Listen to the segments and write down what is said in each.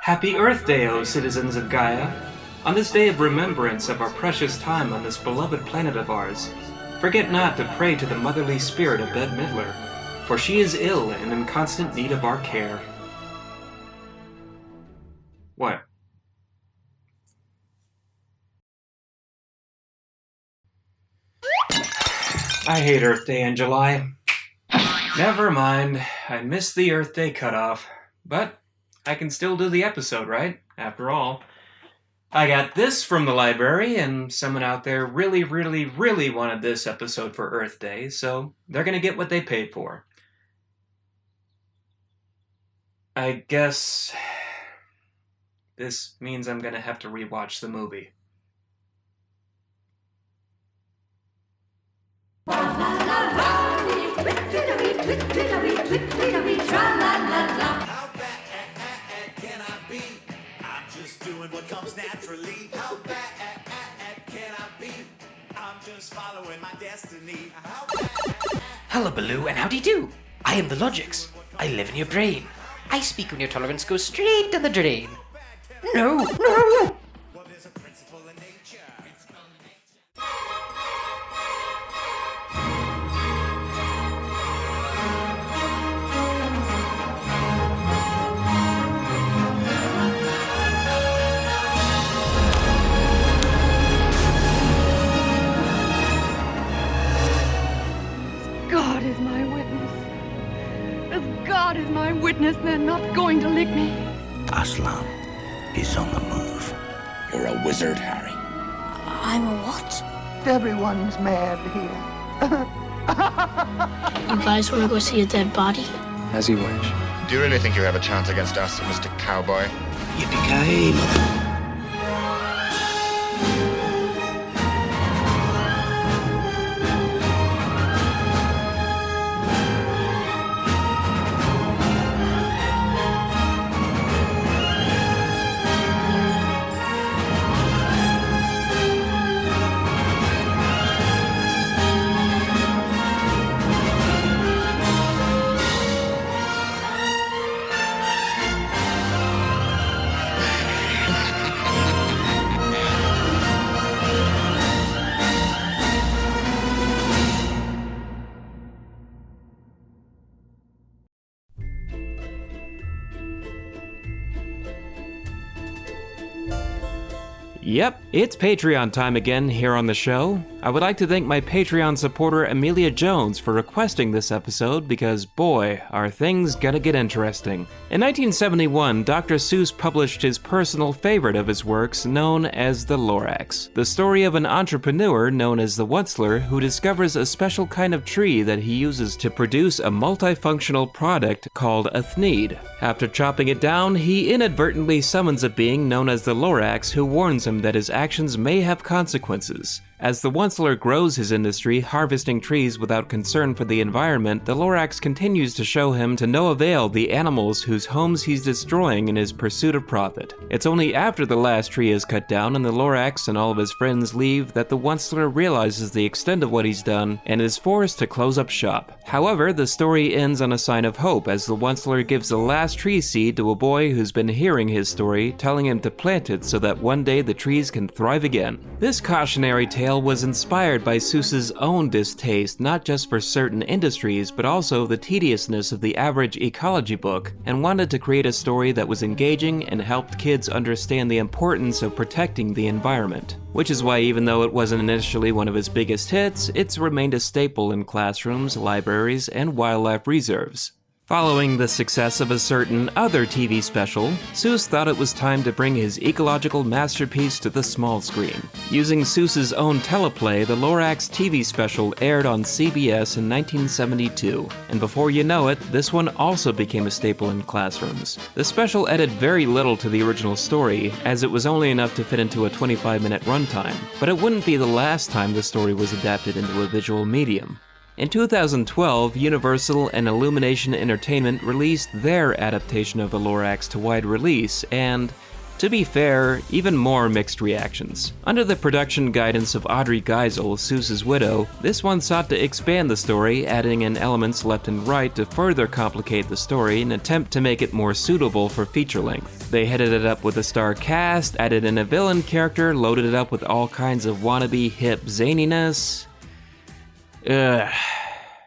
Happy Earth Day, O citizens of Gaia! On this day of remembrance of our precious time on this beloved planet of ours, forget not to pray to the motherly spirit of Bette Midler, for she is ill and in constant need of our care. What? I hate Earth Day in July. Never mind, I missed the Earth Day cutoff, but I can still do the episode, right? After all, I got this from the library, and someone out there really wanted this episode for Earth Day, so they're gonna get what they paid for. I guess this means I'm gonna have to rewatch the movie. How bad can I be? I'm just doing what comes naturally. How bad can I be? I'm just following my destiny. How bad? Hullabaloo and howdy do. I am the Logics. I live in your brain. I speak when your tolerance goes straight down the drain. No! Well, there's a principle in nature. God is my witness. As God is my witness, they're not going to lick me. Aslan is on the move. You're a wizard, Harry. I'm a what? Everyone's mad here. You guys want to go see a dead body? As you wish. Do you really think you have a chance against us, Mr. Cowboy? Yippee-ki-yay, Yep, it's Patreon time again here on the show. I would like to thank my Patreon supporter Amelia Jones for requesting this episode because, boy, are things gonna get interesting. In 1971, Dr. Seuss published his personal favorite of his works known as The Lorax, the story of an entrepreneur known as the Wutzler who discovers a special kind of tree that he uses to produce a multifunctional product called a thneed. After chopping it down, he inadvertently summons a being known as the Lorax who warns him that his actions may have consequences. As the Wutzler grows his industry, harvesting trees without concern for the environment, the Lorax continues to show him to no avail the animals whose homes he's destroying in his pursuit of profit. It's only after the last tree is cut down and the Lorax and all of his friends leave that the Wutzler realizes the extent of what he's done and is forced to close up shop. However, the story ends on a sign of hope as the Wutzler gives the last tree seed to a boy who's been hearing his story, telling him to plant it so that one day the trees can thrive again. This cautionary tale was inspired by Seuss's own distaste not just for certain industries but also the tediousness of the average ecology book, and wanted to create a story that was engaging and helped kids understand the importance of protecting the environment. Which is why even though it wasn't initially one of his biggest hits, it's remained a staple in classrooms, libraries, and wildlife reserves. Following the success of a certain other TV special, Seuss thought it was time to bring his ecological masterpiece to the small screen. Using Seuss's own teleplay, the Lorax TV special aired on CBS in 1972, and before you know it, this one also became a staple in classrooms. The special added very little to the original story, as it was only enough to fit into a 25-minute runtime, but it wouldn't be the last time the story was adapted into a visual medium. In 2012, Universal and Illumination Entertainment released their adaptation of The Lorax to wide release, and To be fair, even more mixed reactions. Under the production guidance of Audrey Geisel, Seuss's widow, this one sought to expand the story, adding in elements left and right to further complicate the story in an attempt to make it more suitable for feature length. They headed it up with a star cast, added in a villain character, loaded it up with all kinds of wannabe hip zaniness. Ugh.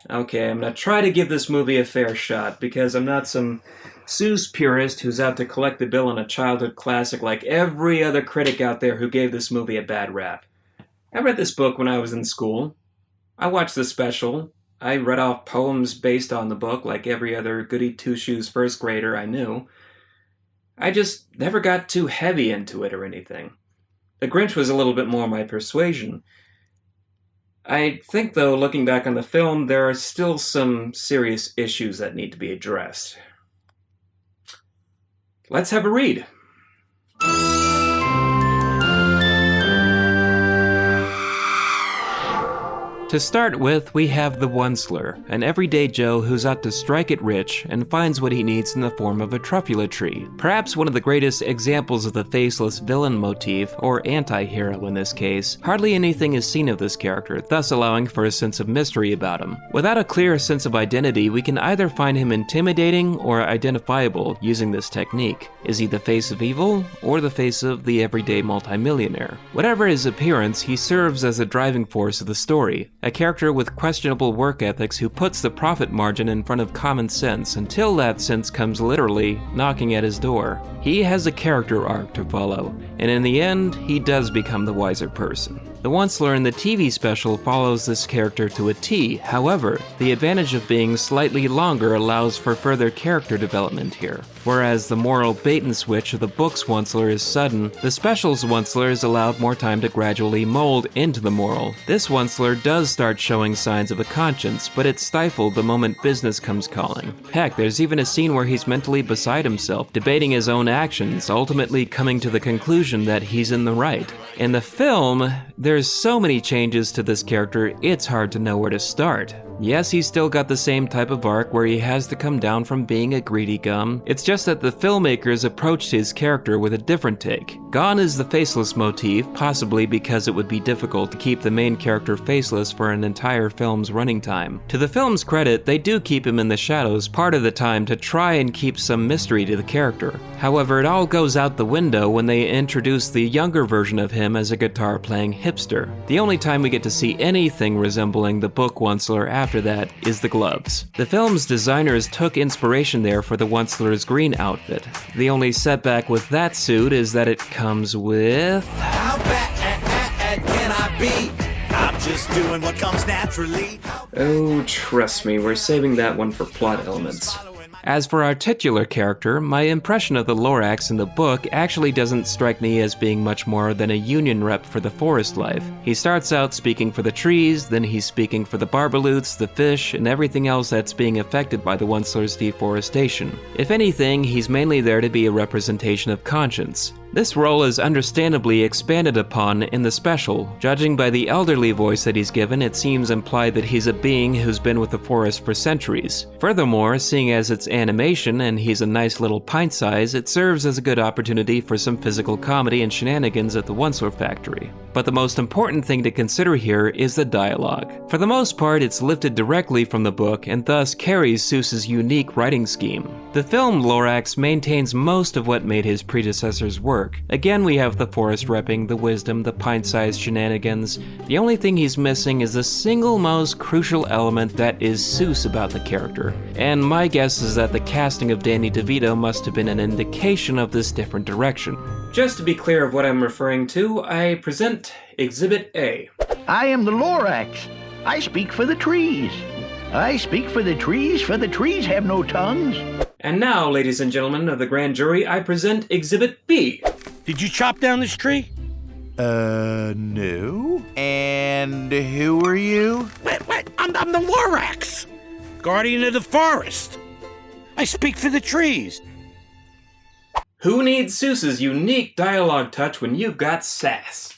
Okay, I'm gonna try to give this movie a fair shot, because I'm not some Seuss purist who's out to collect the bill on a childhood classic like every other critic out there who gave this movie a bad rap. I read this book when I was in school. I watched the special. I read off poems based on the book like every other goody two-shoes first grader I knew. I just never got too heavy into it or anything. The Grinch was a little bit more my persuasion. I think, though, looking back on the film, there are still some serious issues that need to be addressed. Let's have a read. To start with, we have the Onceler, an everyday Joe who's out to strike it rich and finds what he needs in the form of a truffula tree. Perhaps one of the greatest examples of the faceless villain motif, or anti-hero in this case. Hardly anything is seen of this character, thus allowing for a sense of mystery about him. Without a clear sense of identity, we can either find him intimidating or identifiable using this technique. Is he the face of evil, or the face of the everyday multimillionaire? Whatever his appearance, he serves as a driving force of the story. A character with questionable work ethics who puts the profit margin in front of common sense until that sense comes literally knocking at his door. He has a character arc to follow, and in the end, he does become the wiser person. The Onceler in the TV special follows this character to a T. However, the advantage of being slightly longer allows for further character development here. Whereas the moral bait-and-switch of the book's Onceler is sudden, the special's Onceler is allowed more time to gradually mold into the moral. This Onceler does start showing signs of a conscience, but it's stifled the moment business comes calling. Heck, there's even a scene where he's mentally beside himself, debating his own actions, ultimately coming to the conclusion that he's in the right. In the film, there's so many changes to this character, it's hard to know where to start. Yes, he's still got the same type of arc where he has to come down from being a greedy gum. It's just that the filmmakers approached his character with a different take. Gone is the faceless motif, possibly because it would be difficult to keep the main character faceless for an entire film's running time. To the film's credit, they do keep him in the shadows part of the time to try and keep some mystery to the character. However, it all goes out the window when they introduce the younger version of him as a guitar-playing hipster. The only time we get to see anything resembling the book Onceler after that is the gloves. The film's designers took inspiration there for the Onceler's green outfit. The only setback with that suit is that it comes with... How bad can I be? I'm just doing what comes naturally. Oh, trust me, we're saving that one for plot elements. As for our titular character, my impression of the Lorax in the book actually doesn't strike me as being much more than a union rep for the forest life. He starts out speaking for the trees, then he's speaking for the barbaloots, the fish, and everything else that's being affected by the Onceler's deforestation. If anything, he's mainly there to be a representation of conscience. This role is understandably expanded upon in the special. Judging by the elderly voice that he's given, it seems implied that he's a being who's been with the forest for centuries. Furthermore, seeing as it's animation and he's a nice little pint size, it serves as a good opportunity for some physical comedy and shenanigans at the Onceler factory. But the most important thing to consider here is the dialogue. For the most part, it's lifted directly from the book and thus carries Seuss's unique writing scheme. The film Lorax maintains most of what made his predecessors work. Again, we have the forest repping, the wisdom, the pint-sized shenanigans. The only thing he's missing is the single most crucial element that is Seuss about the character. And my guess is that the casting of Danny DeVito must have been an indication of this different direction. Just to be clear of what I'm referring to, I present Exhibit A. I am the Lorax. I speak for the trees. I speak for the trees have no tongues. And now, ladies and gentlemen of the grand jury, I present Exhibit B. Did you chop down this tree? No. And who are you? Wait, I'm the Lorax, guardian of the forest. I speak for the trees. Who needs Seuss's unique dialogue touch when you've got sass?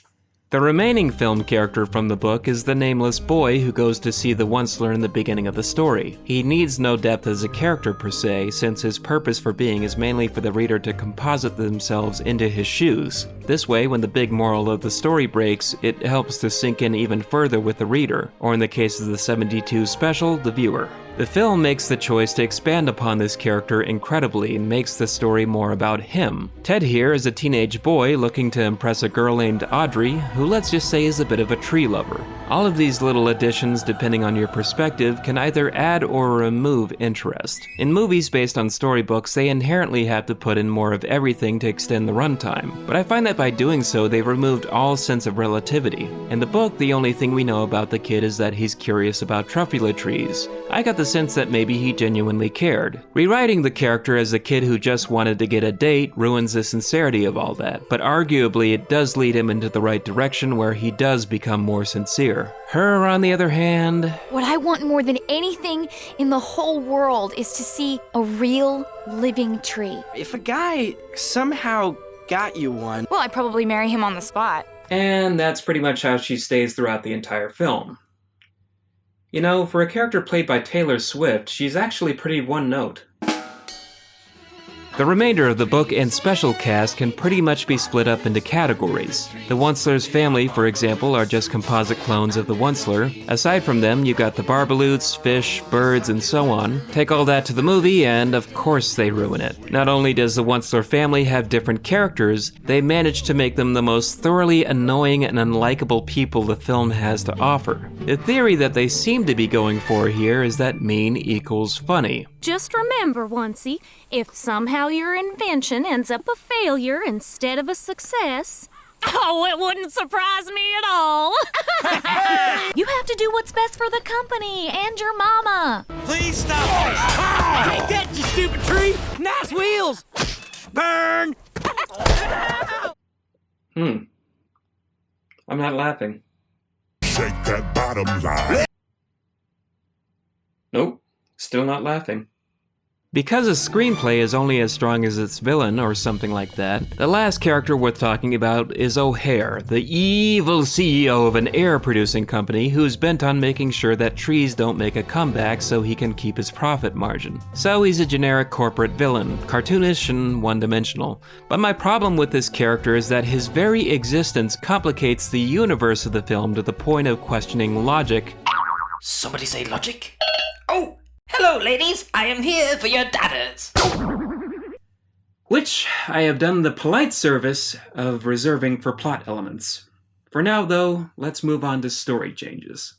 The remaining film character from the book is the nameless boy who goes to see the Onceler in the beginning of the story. He needs no depth as a character per se, since his purpose for being is mainly for the reader to composite themselves into his shoes. This way, when the big moral of the story breaks, it helps to sink in even further with the reader, or in the case of the 72 special, the viewer. The film makes the choice to expand upon this character incredibly and makes the story more about him. Ted here is a teenage boy looking to impress a girl named Audrey, who let's just say is a bit of a tree lover. All of these little additions, depending on your perspective, can either add or remove interest. In movies based on storybooks, they inherently have to put in more of everything to extend the runtime, but I find that by doing so, they've removed all sense of relativity. In the book, the only thing we know about the kid is that he's curious about truffula trees. I got the sense that maybe he genuinely cared. Rewriting the character as a kid who just wanted to get a date ruins the sincerity of all that, but arguably it does lead him into the right direction where he does become more sincere. Her, on the other hand... What I want more than anything in the whole world is to see a real, living tree. If a guy somehow got you one... Well, I'd probably marry him on the spot. And that's pretty much how she stays throughout the entire film. You know, for a character played by Taylor Swift, she's actually pretty one note. The remainder of the book and special cast can pretty much be split up into categories. The Onceler's family, for example, are just composite clones of the Onceler. Aside from them, you've got the Barbaloots, fish, birds, and so on. Take all that to the movie, and of course they ruin it. Not only does the Onceler family have different characters, they manage to make them the most thoroughly annoying and unlikable people the film has to offer. The theory that they seem to be going for here is that mean equals funny. Just remember, Oncey, if somehow your invention ends up a failure instead of a success, oh, it wouldn't surprise me at all. You have to do what's best for the company and your mama. Please stop! Take that, you stupid tree! Nice wheels! Burn! I'm not laughing. Shake that bottom line. Nope, still not laughing. Because a screenplay is only as strong as its villain, or something like that, the last character worth talking about is O'Hare, the evil CEO of an air-producing company who's bent on making sure that trees don't make a comeback so he can keep his profit margin. So he's a generic corporate villain, cartoonish and one-dimensional. But my problem with this character is that his very existence complicates the universe of the film to the point of questioning logic. Somebody say logic? Oh! Hello, ladies! I am here for your daughters! Which I have done the polite service of reserving for plot elements. For now, though, let's move on to story changes.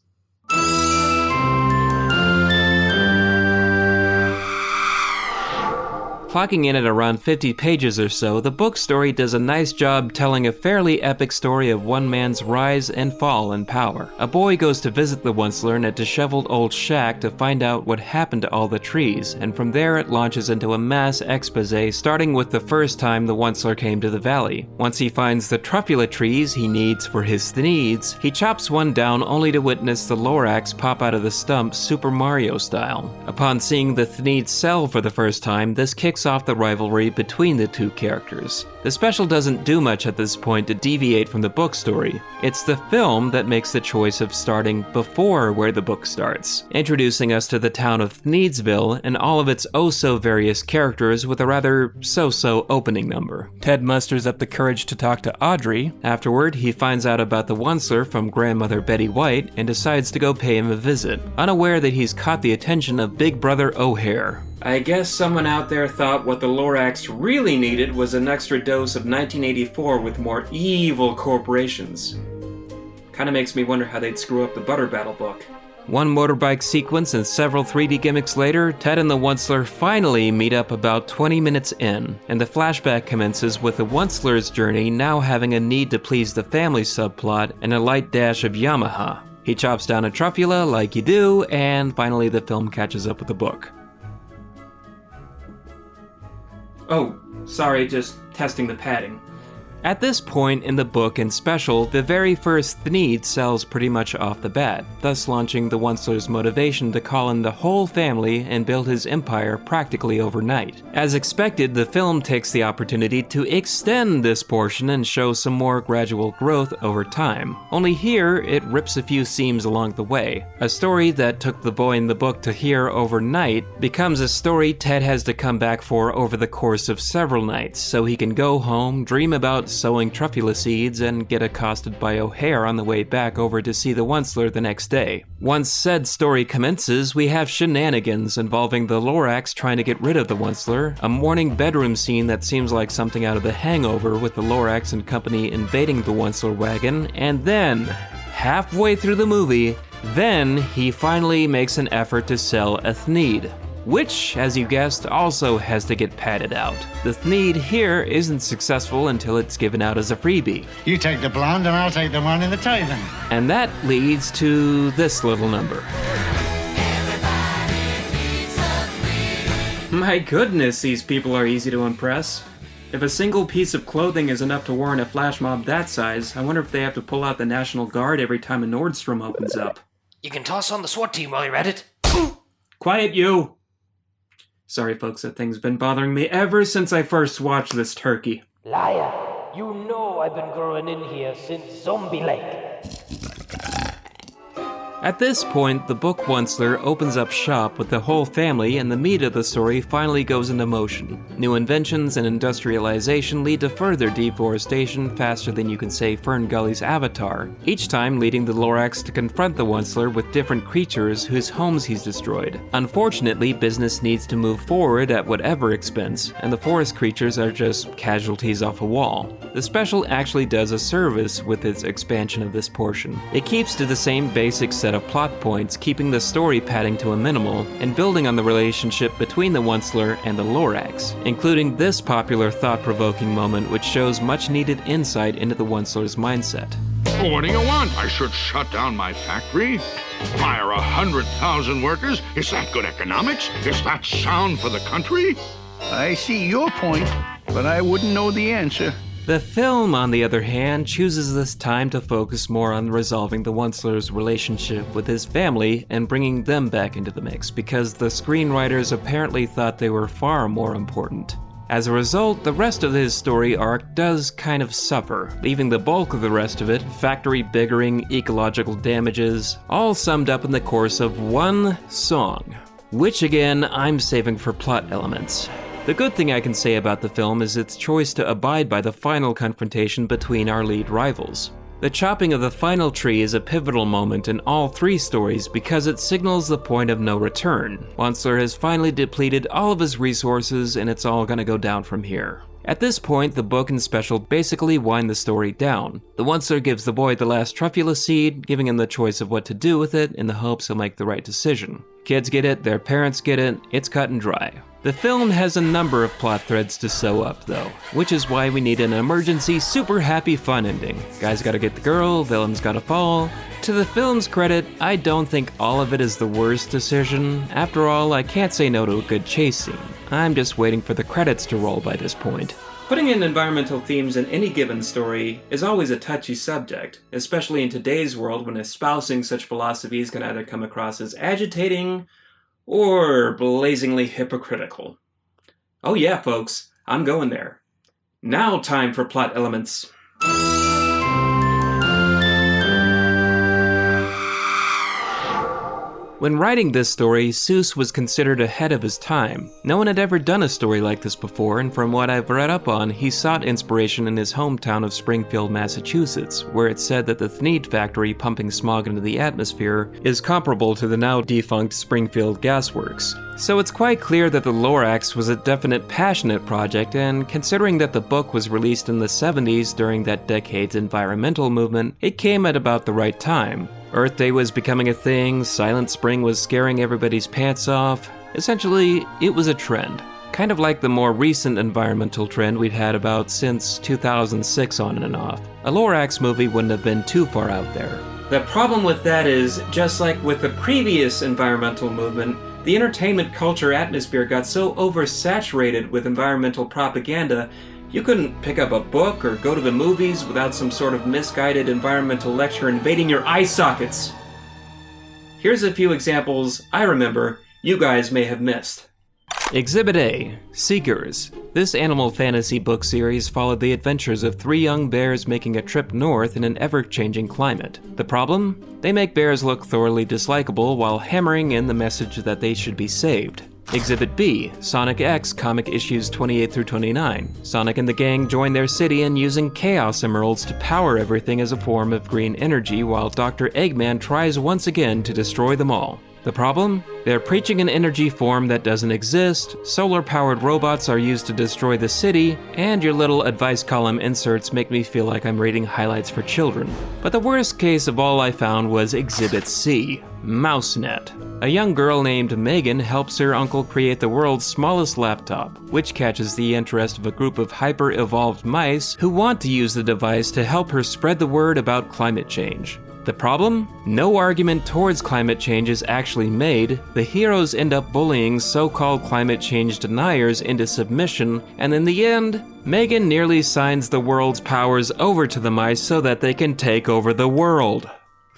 Clocking in at around 50 pages or so, the book story does a nice job telling a fairly epic story of one man's rise and fall in power. A boy goes to visit the Onceler in a disheveled old shack to find out what happened to all the trees, and from there it launches into a mass expose starting with the first time the Onceler came to the valley. Once he finds the truffula trees he needs for his needs, he chops one down only to witness the Lorax pop out of the stump Super Mario style. Upon seeing the Thneed cell for the first time, this kicks off the rivalry between the two characters. The special doesn't do much at this point to deviate from the book story. It's the film that makes the choice of starting before where the book starts, introducing us to the town of Thneedsville and all of its oh-so-various characters with a rather so-so opening number. Ted musters up the courage to talk to Audrey. Afterward, he finds out about the Onceler from grandmother Betty White and decides to go pay him a visit, unaware that he's caught the attention of Big Brother O'Hare. I guess someone out there thought what the Lorax really needed was an extra dose of 1984 with more evil corporations. Kinda makes me wonder how they'd screw up the Butter Battle book. One motorbike sequence and several 3D gimmicks later, Ted and the Onceler finally meet up about 20 minutes in, and the flashback commences with the Onceler's journey now having a need to please the family subplot and a light dash of Yamaha. He chops down a truffula like you do, and finally the film catches up with the book. Oh, sorry, just testing the padding. At this point in the book and special, the very first Thneed sells pretty much off the bat, thus launching the Onceler's motivation to call in the whole family and build his empire practically overnight. As expected, the film takes the opportunity to extend this portion and show some more gradual growth over time. Only here, it rips a few seams along the way. A story that took the boy in the book to hear overnight becomes a story Ted has to come back for over the course of several nights, so he can go home, dream about sowing truffula seeds, and get accosted by O'Hare on the way back over to see the Onceler the next day. Once said story commences, we have shenanigans involving the Lorax trying to get rid of the Onceler, a morning bedroom scene that seems like something out of The Hangover with the Lorax and company invading the Onceler wagon, and then, halfway through the movie, then he finally makes an effort to sell a Thneed, which, as you guessed, also has to get padded out. The Thneed here isn't successful until it's given out as a freebie. You take the blonde and I'll take the one in the tithing. And that leads to this little number. My goodness, these people are easy to impress. If a single piece of clothing is enough to warrant a flash mob that size, I wonder if they have to pull out the National Guard every time a Nordstrom opens up. You can toss on the SWAT team while you're at it. Quiet, you! Sorry, folks, that thing's been bothering me ever since I first watched this turkey. Liar, you know I've been growing in here since Zombie Lake. At this point, the book Onceler opens up shop with the whole family, and the meat of the story finally goes into motion. New inventions and industrialization lead to further deforestation faster than you can say Fern Gully's Avatar, each time leading the Lorax to confront the Onceler with different creatures whose homes he's destroyed. Unfortunately, business needs to move forward at whatever expense, and the forest creatures are just casualties off a wall. The special actually does a service with its expansion of this portion. It keeps to the same basic set of plot points, keeping the story padding to a minimal, and building on the relationship between the Onceler and the Lorax, including this popular thought-provoking moment which shows much-needed insight into the Onceler's mindset. Well, what do you want? I should shut down my factory? Fire 100,000 workers? Is that good economics? Is that sound for the country? I see your point, but I wouldn't know the answer. The film, on the other hand, chooses this time to focus more on resolving the Onceler's relationship with his family and bringing them back into the mix, because the screenwriters apparently thought they were far more important. As a result, the rest of his story arc does kind of suffer, leaving the bulk of the rest of it, factory bickering, ecological damages, all summed up in the course of one song, which again, I'm saving for plot elements. The good thing I can say about the film is its choice to abide by the final confrontation between our lead rivals. The chopping of the final tree is a pivotal moment in all three stories because it signals the point of no return. Onceler has finally depleted all of his resources and it's all gonna go down from here. At this point, the book and special basically wind the story down. The Onceler gives the boy the last truffula seed, giving him the choice of what to do with it in the hopes he'll make the right decision. Kids get it, their parents get it, it's cut and dry. The film has a number of plot threads to sew up, though, which is why we need an emergency, super happy fun ending. Guy's gotta get the girl, villain's gotta fall. To the film's credit, I don't think all of it is the worst decision. After all, I can't say no to a good chase scene. I'm just waiting for the credits to roll by this point. Putting in environmental themes in any given story is always a touchy subject, especially in today's world when espousing such philosophies can either come across as agitating or blazingly hypocritical. Oh yeah, folks, I'm going there. Now time for plot elements. When writing this story, Seuss was considered ahead of his time. No one had ever done a story like this before, and from what I've read up on, he sought inspiration in his hometown of Springfield, Massachusetts, where it's said that the Thneed factory pumping smog into the atmosphere is comparable to the now defunct Springfield Gas Works. So it's quite clear that the Lorax was a definite passionate project, and considering that the book was released in the 70s during that decade's environmental movement, it came at about the right time. Earth Day was becoming a thing, Silent Spring was scaring everybody's pants off. Essentially, it was a trend. Kind of like the more recent environmental trend we've had about since 2006 on and off. A Lorax movie wouldn't have been too far out there. The problem with that is, just like with the previous environmental movement, the entertainment culture atmosphere got so oversaturated with environmental propaganda, You couldn't pick up a book or go to the movies without some sort of misguided environmental lecture invading your eye sockets. Here's a few examples I remember you guys may have missed. Exhibit A, Seekers. This animal fantasy book series followed the adventures of 3 young bears making a trip north in an ever-changing climate. The problem? They make bears look thoroughly dislikable while hammering in the message that they should be saved. Exhibit B, Sonic X comic issues 28 through 29. Sonic and the gang join their city and using Chaos Emeralds to power everything as a form of green energy while Dr. Eggman tries once again to destroy them all. The problem? They're preaching an energy form that doesn't exist, solar-powered robots are used to destroy the city, and your little advice column inserts make me feel like I'm reading highlights for children. But the worst case of all I found was Exhibit C, MouseNet. A young girl named Megan helps her uncle create the world's smallest laptop, which catches the interest of a group of hyper-evolved mice who want to use the device to help her spread the word about climate change. The problem? No argument towards climate change is actually made. The heroes end up bullying so-called climate change deniers into submission, and in the end, Megan nearly signs the world's powers over to the mice so that they can take over the world.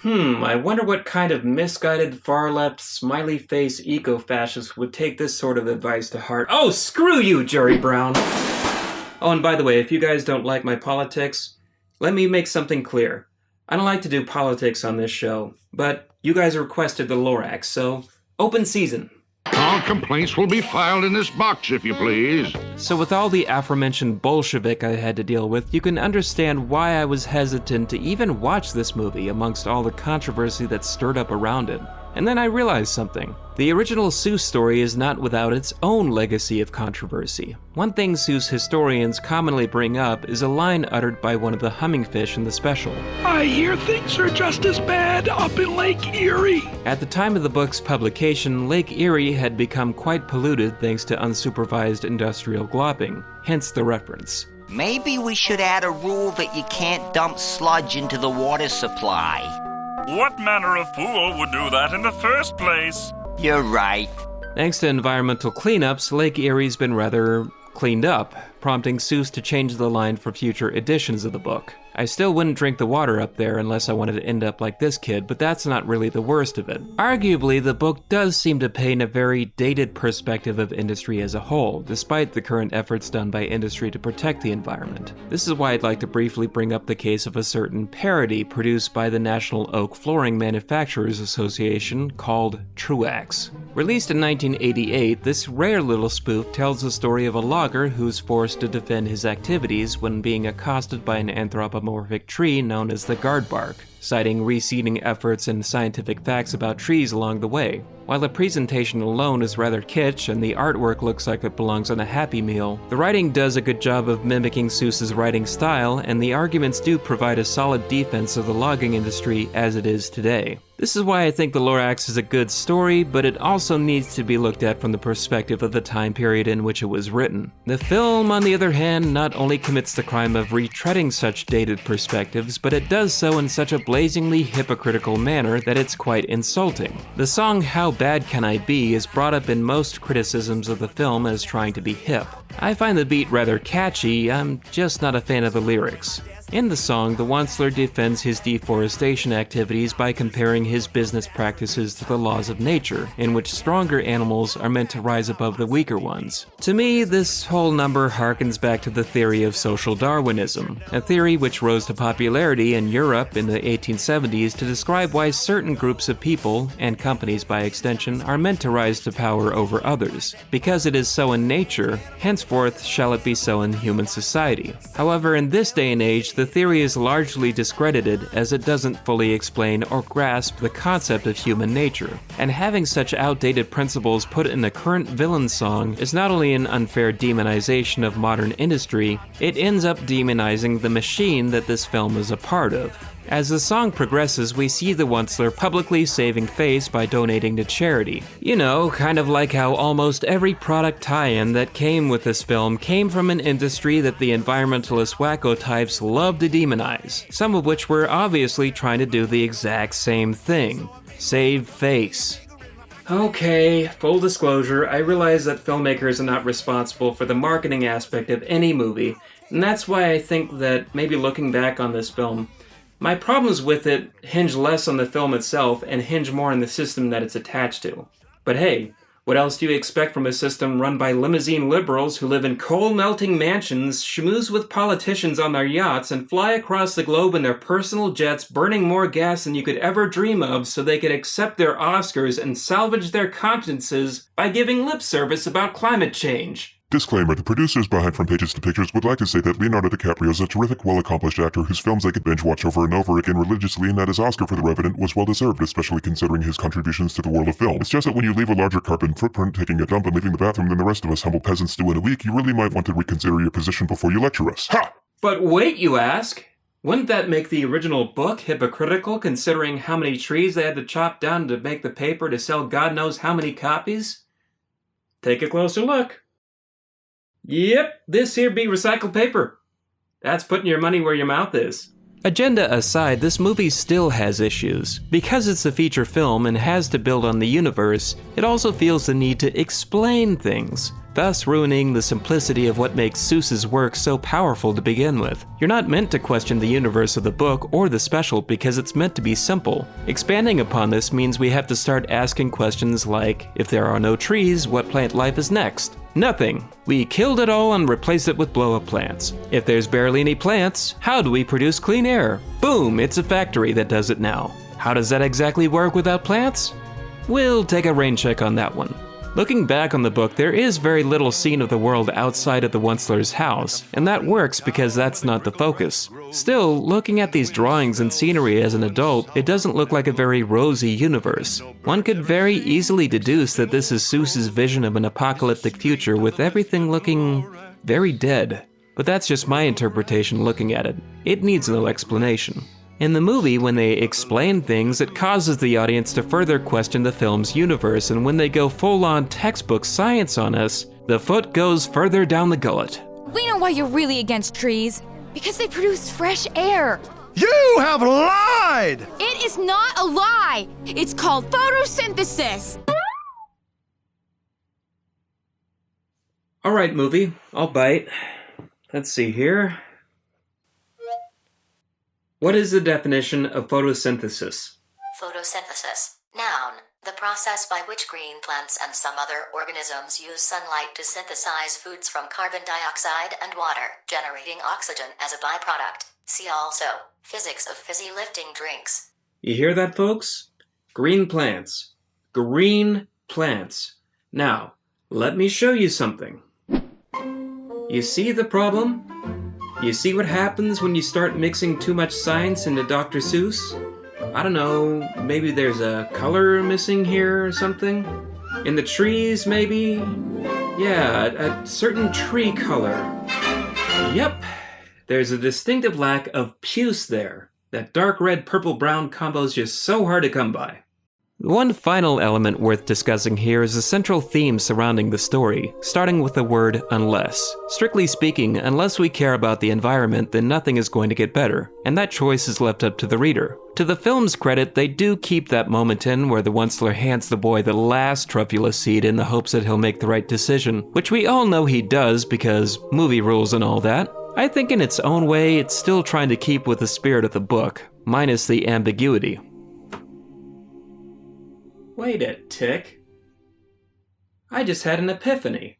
I wonder what kind of misguided far-left smiley face eco-fascist would take this sort of advice to heart. Oh, screw you, Jerry Brown! Oh, and by the way, if you guys don't like my politics, let me make something clear. I don't like to do politics on this show, but you guys requested the Lorax, so open season. All complaints will be filed in this box, if you please. So with all the aforementioned Bolshevik I had to deal with, you can understand why I was hesitant to even watch this movie amongst all the controversy that stirred up around it. And then I realized something. The original Seuss story is not without its own legacy of controversy. One thing Seuss historians commonly bring up is a line uttered by one of the hummingfish in the special. I hear things are just as bad up in Lake Erie. At the time of the book's publication, Lake Erie had become quite polluted thanks to unsupervised industrial glopping, hence the reference. Maybe we should add a rule that you can't dump sludge into the water supply. What manner of fool would do that in the first place? You're right. Thanks to environmental cleanups, Lake Erie's been rather cleaned up, prompting Seuss to change the line for future editions of the book. I still wouldn't drink the water up there unless I wanted to end up like this kid, but that's not really the worst of it. Arguably, the book does seem to paint a very dated perspective of industry as a whole, despite the current efforts done by industry to protect the environment. This is why I'd like to briefly bring up the case of a certain parody produced by the National Oak Flooring Manufacturers Association called Truax. Released in 1988, this rare little spoof tells the story of a logger who's forced to defend his activities when being accosted by an anthropomorphic tree known as the guardbark, citing reseeding efforts and scientific facts about trees along the way. While the presentation alone is rather kitsch and the artwork looks like it belongs on a Happy Meal, the writing does a good job of mimicking Seuss's writing style, and the arguments do provide a solid defense of the logging industry as it is today. This is why I think The Lorax is a good story, but it also needs to be looked at from the perspective of the time period in which it was written. The film, on the other hand, not only commits the crime of retreading such dated perspectives, but it does so in such a blazingly hypocritical manner that it's quite insulting. The song How Bad Can I Be is brought up in most criticisms of the film as trying to be hip. I find the beat rather catchy, I'm just not a fan of the lyrics. In the song, the Onceler defends his deforestation activities by comparing his business practices to the laws of nature, in which stronger animals are meant to rise above the weaker ones. To me, this whole number harkens back to the theory of social Darwinism, a theory which rose to popularity in Europe in the 1870s to describe why certain groups of people, and companies by extension, are meant to rise to power over others. Because it is so in nature, henceforth shall it be so in human society. However, in this day and age, the theory is largely discredited as it doesn't fully explain or grasp the concept of human nature. And having such outdated principles put in a current villain song is not only an unfair demonization of modern industry, it ends up demonizing the machine that this film is a part of. As the song progresses, we see the Onceler publicly saving face by donating to charity. You know, kind of like how almost every product tie-in that came with this film came from an industry that the environmentalist wacko types love to demonize, some of which were obviously trying to do the exact same thing. Save face. Okay, full disclosure, I realize that filmmakers are not responsible for the marketing aspect of any movie, and that's why I think that maybe looking back on this film, my problems with it hinge less on the film itself and hinge more on the system that it's attached to. But hey, what else do you expect from a system run by limousine liberals who live in coal-melting mansions, schmooze with politicians on their yachts, and fly across the globe in their personal jets, burning more gas than you could ever dream of so they could accept their Oscars and salvage their consciences by giving lip service about climate change? Disclaimer, the producers behind From Pages to Pictures would like to say that Leonardo DiCaprio is a terrific, well-accomplished actor whose films they could binge-watch over and over again religiously, and that his Oscar for The Revenant was well-deserved, especially considering his contributions to the world of film. It's just that when you leave a larger carbon footprint taking a dump and leaving the bathroom than the rest of us humble peasants do in a week, you really might want to reconsider your position before you lecture us. Ha! But wait, you ask? Wouldn't that make the original book hypocritical, considering how many trees they had to chop down to make the paper to sell God knows how many copies? Take a closer look. Yep, this here be recycled paper. That's putting your money where your mouth is. Agenda aside, this movie still has issues. Because it's a feature film and has to build on the universe, it also feels the need to explain things, thus ruining the simplicity of what makes Seuss's work so powerful to begin with. You're not meant to question the universe of the book or the special because it's meant to be simple. Expanding upon this means we have to start asking questions like, if there are no trees, what plant life is next? Nothing. We killed it all and replaced it with blow-up plants. If there's barely any plants, how do we produce clean air? Boom, it's a factory that does it now. How does that exactly work without plants? We'll take a rain check on that one. Looking back on the book, there is very little seen of the world outside of the Onceler's house, and that works because that's not the focus. Still, looking at these drawings and scenery as an adult, it doesn't look like a very rosy universe. One could very easily deduce that this is Seuss's vision of an apocalyptic future with everything looking very dead. But that's just my interpretation looking at it. It needs no explanation. In the movie, when they explain things, it causes the audience to further question the film's universe, and when they go full-on textbook science on us, the foot goes further down the gullet. We know why you're really against trees. Because they produce fresh air. You have lied! It is not a lie. It's called photosynthesis. All right, movie, I'll bite. Let's see here. What is the definition of photosynthesis? Photosynthesis. Noun. The process by which green plants and some other organisms use sunlight to synthesize foods from carbon dioxide and water, generating oxygen as a byproduct. See also, physics of fizzy lifting drinks. You hear that, folks? Green plants. Green plants. Now, let me show you something. You see the problem? You see what happens when you start mixing too much science into Dr. Seuss? I don't know, maybe there's a color missing here or something? In the trees, maybe? Yeah, a certain tree color. Yep, there's a distinctive lack of puce there. That dark red purple-brown combo's just so hard to come by. One final element worth discussing here is the central theme surrounding the story, starting with the word unless. Strictly speaking, unless we care about the environment, then nothing is going to get better, and that choice is left up to the reader. To the film's credit, they do keep that moment in where the Onceler hands the boy the last truffula seed in the hopes that he'll make the right decision, which we all know he does because movie rules and all that. I think in its own way, it's still trying to keep with the spirit of the book, minus the ambiguity. Wait a tick. I just had an epiphany.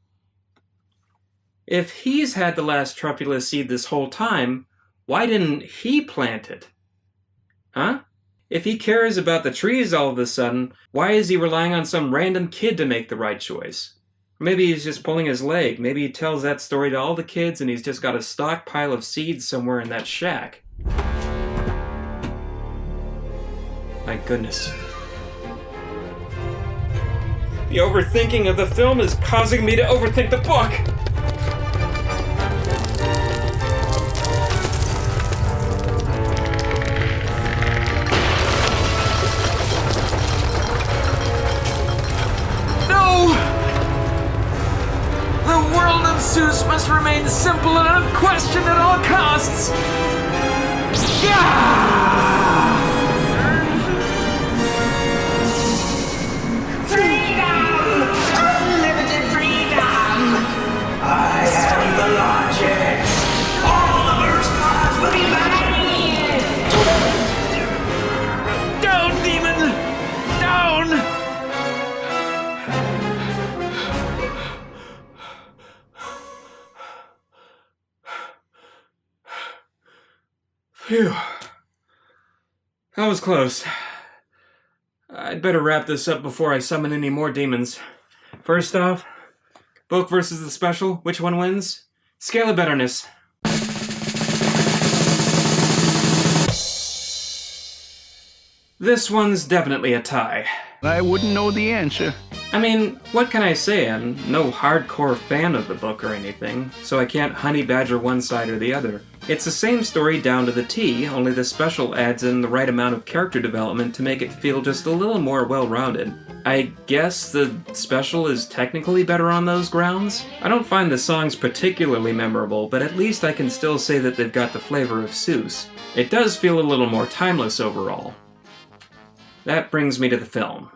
If he's had the last truffula seed this whole time, why didn't he plant it? Huh? If he cares about the trees all of a sudden, why is he relying on some random kid to make the right choice? Maybe he's just pulling his leg. Maybe he tells that story to all the kids and he's just got a stockpile of seeds somewhere in that shack. My goodness. The overthinking of the film is causing me to overthink the book! No! The world of Seuss must remain simple and unquestioned at all costs! Yeah! 3 Phew. That was close. I'd better wrap this up before I summon any more demons. First off, book versus the special. Which one wins? Scale of betterness. This one's definitely a tie. I wouldn't know the answer. I mean, what can I say? I'm no hardcore fan of the book or anything, so I can't honey badger one side or the other. It's the same story down to the T, only the special adds in the right amount of character development to make it feel just a little more well-rounded. I guess the special is technically better on those grounds? I don't find the songs particularly memorable, but at least I can still say that they've got the flavor of Seuss. It does feel a little more timeless overall. That brings me to the film.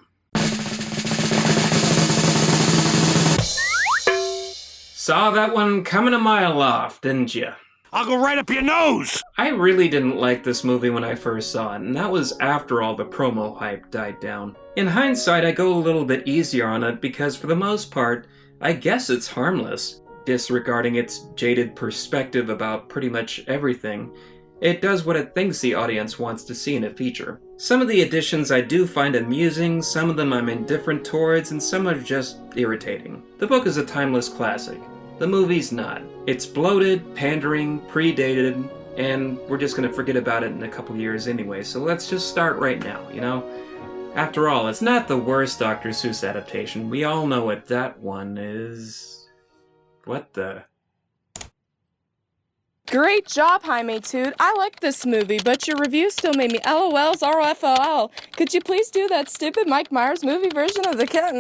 Saw that one coming a mile off, didn't you? I'll go right up your nose! I really didn't like this movie when I first saw it, and that was after all the promo hype died down. In hindsight, I go a little bit easier on it because for the most part, I guess it's harmless. Disregarding its jaded perspective about pretty much everything, it does what it thinks the audience wants to see in a feature. Some of the additions I do find amusing, some of them I'm indifferent towards, and some are just irritating. The book is a timeless classic. The movie's not. It's bloated, pandering, predated, and we're just gonna forget about it in a couple years anyway, so let's just start right now, you know? After all, it's not the worst Dr. Seuss adaptation. We all know what that one is. What the... Great job, Jaimetud. I like this movie, but your review still made me LOLs RFOL. Could you please do that stupid Mike Myers movie version of the cat?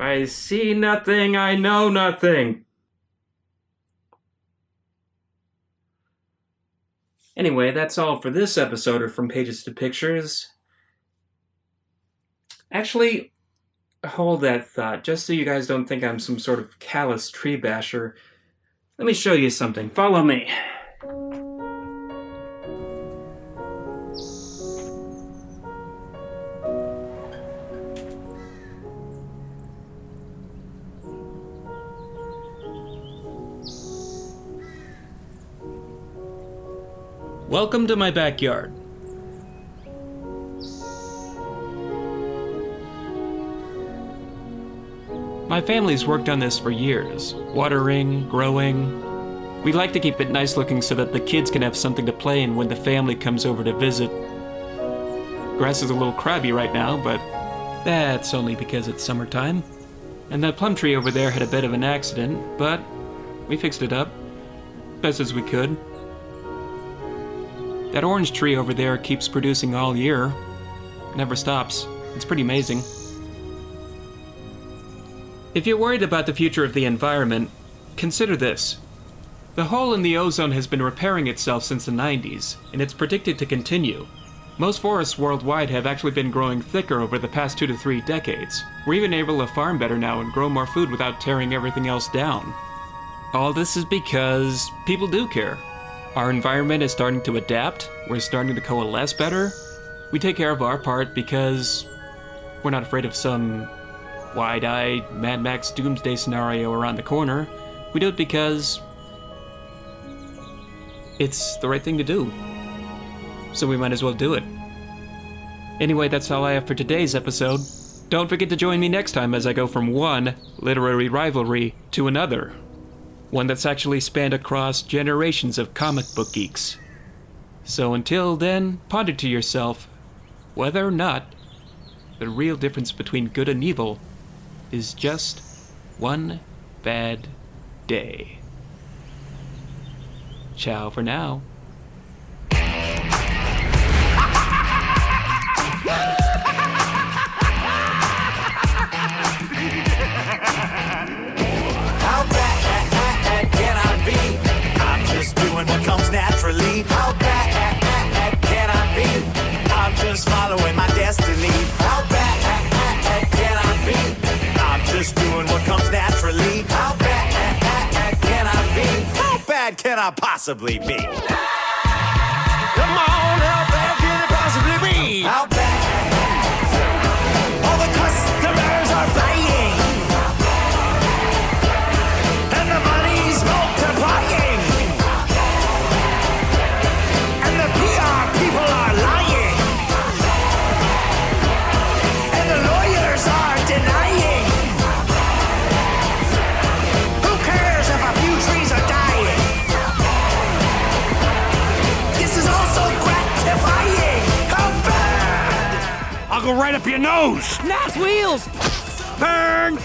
I see nothing, I know nothing. Anyway, that's all for this episode of From Pages to Pictures. Actually, hold that thought, just so you guys don't think I'm some sort of callous tree basher. Let me show you something. Follow me. Welcome to my backyard. My family's worked on this for years. Watering, growing. We like to keep it nice looking so that the kids can have something to play in when the family comes over to visit. Grass is a little crabby right now, but that's only because it's summertime. And that plum tree over there had a bit of an accident, but we fixed it up. Best as we could. That orange tree over there keeps producing all year. Never stops. It's pretty amazing. If you're worried about the future of the environment, consider this. The hole in the ozone has been repairing itself since the 90s, and it's predicted to continue. Most forests worldwide have actually been growing thicker over the past 2 to 3 decades. We're even able to farm better now and grow more food without tearing everything else down. All this is because people do care. Our environment is starting to adapt, we're starting to coalesce better. We take care of our part because we're not afraid of some wide-eyed Mad Max doomsday scenario around the corner. We do it because it's the right thing to do. So we might as well do it. Anyway, that's all I have for today's episode. Don't forget to join me next time as I go from one literary rivalry to another. One that's actually spanned across generations of comic book geeks. So until then, ponder to yourself whether or not the real difference between good and evil is just one bad day. Ciao for now. What comes naturally. How bad can I be? I'm just following my destiny. How bad can I be? I'm just doing what comes naturally. How bad can I be? How bad can I possibly be? Come on, how bad can it possibly be? How bad? All the customers are flying, and the money's multiplying. go right up your nose! Nice wheels! Burn!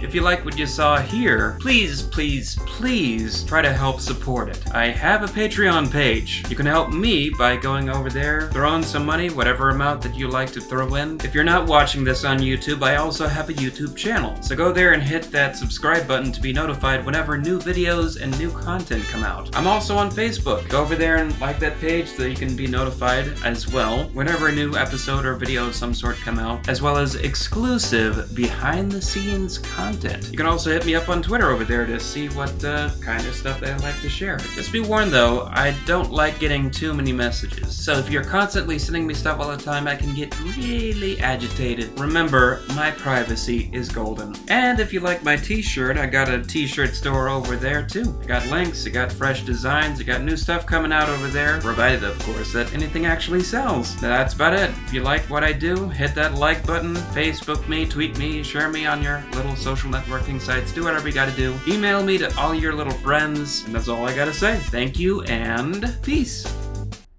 If you like what you saw here, please, please, please try to help support it. I have a Patreon page. You can help me by going over there, throwing some money, whatever amount that you like to throw in. If you're not watching this on YouTube, I also have a YouTube channel. So go there and hit that subscribe button to be notified whenever new videos and new content come out. I'm also on Facebook. Go over there and like that page so you can be notified as well whenever a new episode or video of some sort come out, as well as exclusive behind-the-scenes content. You can also hit me up on Twitter over there to see what kind of stuff that I like to share. Just be warned though, I don't like getting too many messages. So if you're constantly sending me stuff all the time, I can get really agitated. Remember, my privacy is golden. And if you like my t-shirt, I got a t-shirt store over there too. I got links, I got fresh designs, I got new stuff coming out over there, provided of course that anything actually sells. That's about it. If you like what I do, hit that like button, Facebook me, tweet me, share me on your little social networking sites, do whatever you gotta do. Email me to all your little friends, and that's all I gotta say. Thank you and peace.